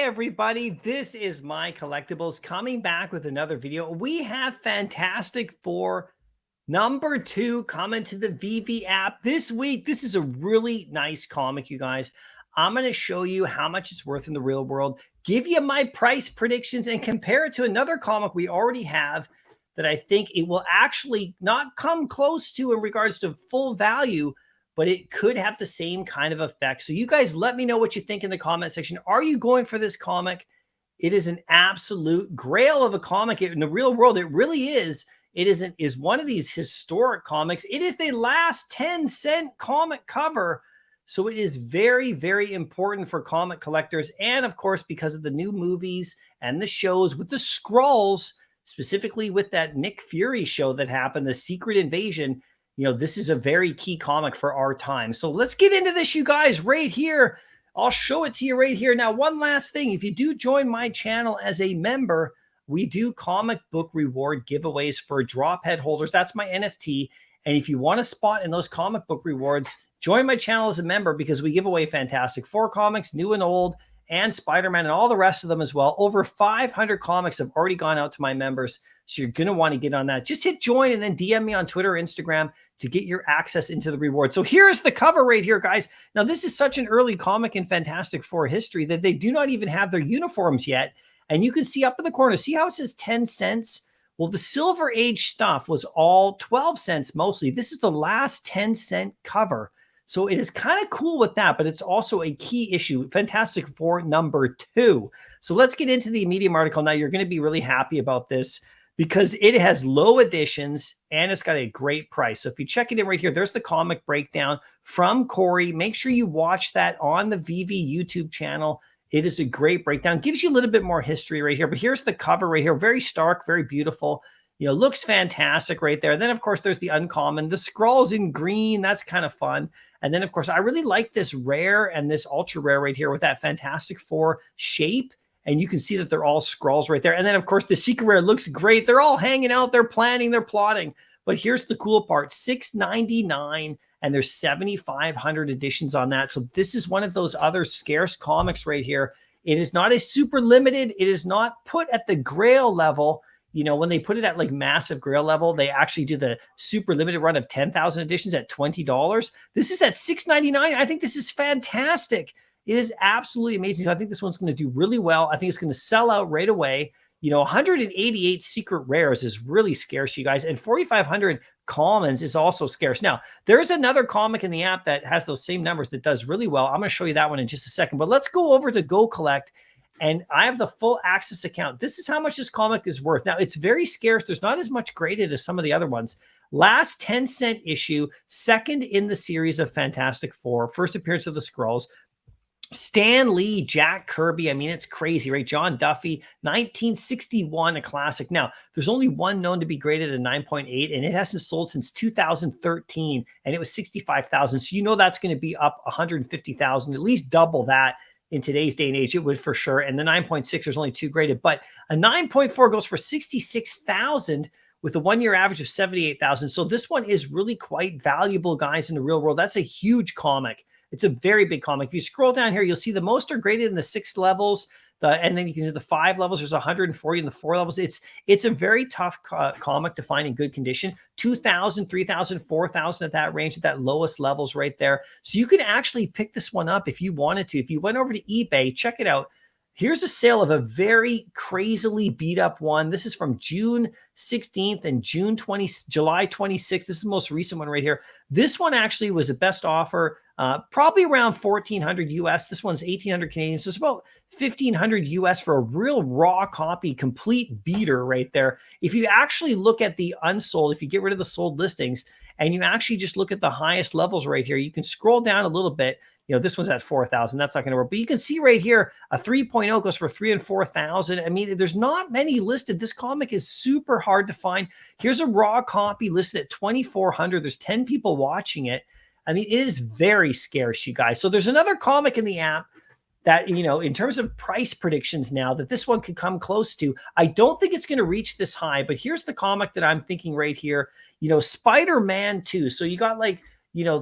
everybody, this is My Collectables coming back with another video. We have Fantastic Four #2 coming to the Veve app this week. This is a really nice comic, you guys. I'm going to show you how much it's worth in the real world, give you my price predictions, and compare it to another comic we already have that I think it will actually not come close to in regards to full value, but it could have the same kind of effect. So you guys let me know what you think in the comment section. Are you going for this comic? It is an absolute grail of a comic in the real world. It really is. It is one of these historic comics. It is the last 10-cent comic cover. So it is very, very important for comic collectors. And of course, because of the new movies and the shows with the Skrulls, specifically with that Nick Fury show that happened, The Secret Invasion, this is a very key comic for our time. So let's get into this, you guys, right here. I'll show it to you right here. Now, one last thing. If you do join my channel as a member, we do comic book reward giveaways for drop head holders. That's my NFT. And if you want a spot in those comic book rewards, join my channel as a member because we give away Fantastic Four comics, new and old, and Spider-Man and all the rest of them as well. Over 500 comics have already gone out to my members. So you're going to want to get on that. Just hit join and then DM me on Twitter or Instagram to get your access into the reward. So here's the cover right here, guys. Now, this is such an early comic in Fantastic Four history that they do not even have their uniforms yet. And you can see up in the corner, see how it says 10 cents? Well, the Silver Age stuff was all 12 cents mostly. This is the last 10-cent cover. So it is kind of cool with that, but it's also a key issue. Fantastic Four #2. So let's get into the Medium article. Now, you're going to be really happy about this because it has low editions and it's got a great price. So if you check it in right here, there's the comic breakdown from Corey. Make sure you watch that on the Veve YouTube channel. It is a great breakdown. Gives you a little bit more history right here. But here's the cover right here. Very stark, very beautiful. Looks fantastic right there. Then, of course, there's the uncommon. The Skrulls in green. That's kind of fun. And then, of course, I really like this rare and this ultra rare right here with that Fantastic Four shape. And you can see that they're all Skrulls right there. And then, of course, the secret rare looks great. They're all hanging out. They're planning. They're plotting. But here's the cool part. $6.99. And there's 7,500 editions on that. So this is one of those other scarce comics right here. It is not a super limited. It is not put at the Grail level. When they put it at like massive Grail level, they actually do the super limited run of 10,000 editions at $20. This is at $6.99. I think this is fantastic. It is absolutely amazing. So I think this one's going to do really well. I think it's going to sell out right away. 188 secret rares is really scarce, you guys. And 4,500 commons is also scarce. Now, there's another comic in the app that has those same numbers that does really well. I'm going to show you that one in just a second. But let's go over to Go Collect. And I have the full access account. This is how much this comic is worth. Now, it's very scarce. There's not as much graded as some of the other ones. Last 10-cent issue, second in the series of Fantastic Four, first appearance of the Skrulls. Stan Lee, Jack Kirby. I mean, it's crazy, right? John Duffy, 1961, a classic. Now, there's only one known to be graded at 9.8, and it hasn't sold since 2013, and it was 65,000. So that's going to be up 150,000, at least double that. In today's day and age, it would for sure. And the 9.6, there's only 2 graded, but a 9.4 goes for 66,000 with a 1-year average of 78,000. So this one is really quite valuable, guys, in the real world. That's a huge comic. It's a very big comic. If you scroll down here, you'll see the most are graded in the 6 levels. And then you can see the 5 levels. There's 140 in the 4 levels. It's a very tough comic to find in good condition. 2,000, 3,000, 4,000 at that range, at that lowest levels right there. So you can actually pick this one up if you wanted to. If you went over to eBay, check it out. Here's a sale of a very crazily beat up one. This is from June 16th and July 26th. This is the most recent one right here. This one actually was the best offer, probably around 1,400 US. This one's 1,800 Canadian. So it's about 1,500 US for a real raw copy, complete beater right there. If you actually look at the unsold, if you get rid of the sold listings and you actually just look at the highest levels right here, you can scroll down a little bit. This one's at 4,000. That's not going to work. But you can see right here, a 3.0 goes for 3,000 and 4,000. I mean, there's not many listed. This comic is super hard to find. Here's a raw copy listed at 2,400. There's 10 people watching it. I mean, it is very scarce, you guys. So there's another comic in the app that, in terms of price predictions now, that this one could come close to. I don't think it's going to reach this high, but here's the comic that I'm thinking right here. Spider-Man 2. So you got like,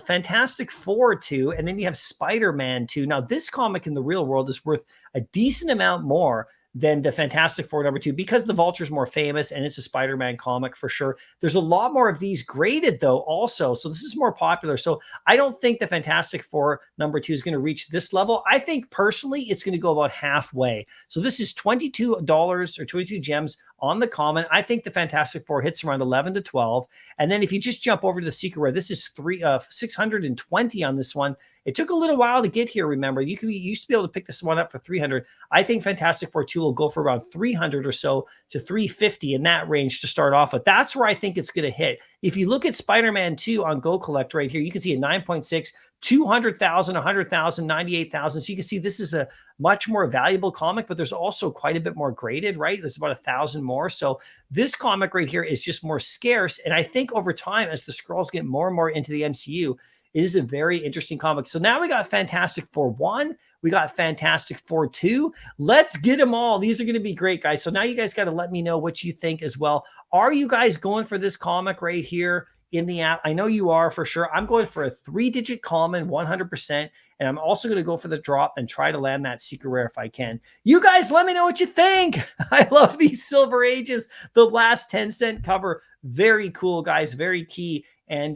Fantastic Four 2, and then you have Spider-Man 2. Now, this comic in the real world is worth a decent amount more than the Fantastic Four #2 because the Vulture's more famous and it's a Spider-Man comic for sure. There's a lot more of these graded though also. So this is more popular. So I don't think the Fantastic Four #2 is going to reach this level. I think personally it's going to go about halfway. So this is $22 or 22 gems on the common. I think the Fantastic Four hits around 11 to 12. And then if you just jump over to the secret rare, this is 620 on this one. It took a little while to get here. Remember, you used to be able to pick this one up for 300. I think Fantastic Four 2 will go for around 300 or so to 350 in that range to start off with. That's where I think it's going to hit. If you look at Spider-Man 2 on Go Collect right here, you can see a 9.6, 200,000, 100,000, 98,000. So you can see this is a much more valuable comic, but there's also quite a bit more graded, right? There's about 1,000 more. So this comic right here is just more scarce. And I think over time, as the Skrulls get more and more into the MCU, it is a very interesting comic. So now we got Fantastic Four 1. We got Fantastic Four 2. Let's get them all. These are going to be great, guys. So now you guys got to let me know what you think as well. Are you guys going for this comic right here in the app? I know you are for sure. I'm going for a 3-digit common, 100%. And I'm also going to go for the drop and try to land that secret rare if I can. You guys, let me know what you think. I love these Silver Ages. The last 10-cent cover. Very cool, guys. Very key. And,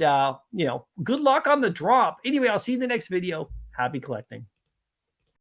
good luck on the drop. Anyway, I'll see you in the next video. Happy collecting.